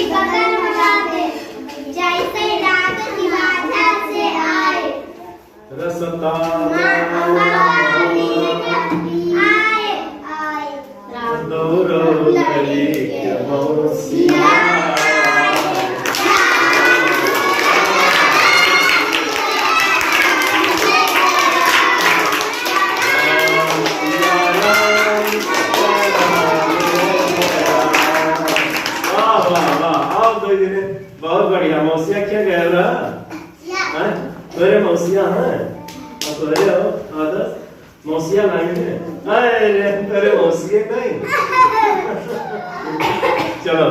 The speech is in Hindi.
गगन मचाते, जैसे रात हिमाचल से आए। रसता बहुत बढ़िया। मौसिया क्या कह रहा है? अरे मौसिया हैं, अरे हो आदर्श मौसिया लाइन है। अरे मौसिया नहीं। चलो।